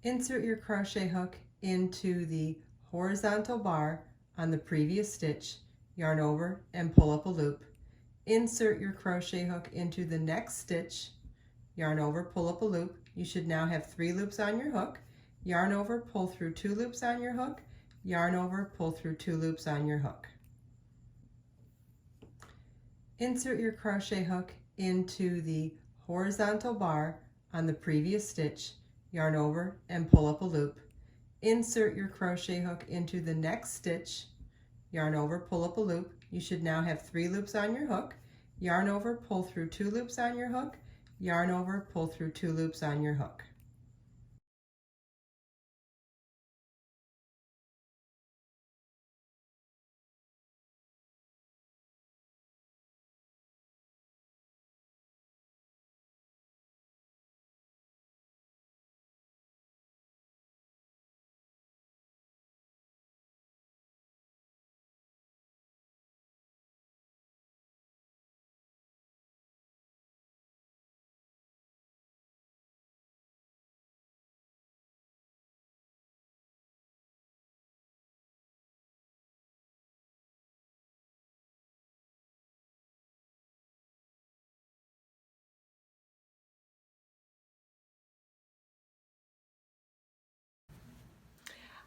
Insert your crochet hook into the horizontal bar on the previous stitch, yarn over and pull up a loop. Insert your crochet hook into the next stitch, yarn over, pull up a loop. You should now have 3 loops on your hook. Yarn over, pull through 2 loops on your hook. Yarn over, pull through 2 loops on your hook. Insert your crochet hook into the horizontal bar on the previous stitch, yarn over and pull up a loop. Insert your crochet hook into the next stitch, yarn over, pull up a loop. You should now have 3 loops on your hook. Yarn over, pull through 2 loops on your hook. Yarn over, pull through 2 loops on your hook.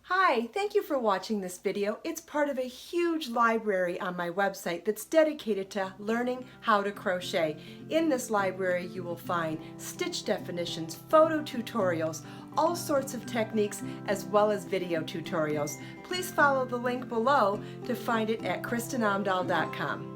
Hi, thank you for watching this video. It's part of a huge library on my website that's dedicated to learning how to crochet. In this library you will find stitch definitions, photo tutorials, all sorts of techniques, as well as video tutorials. Please follow the link below to find it at KristinOmdahl.com.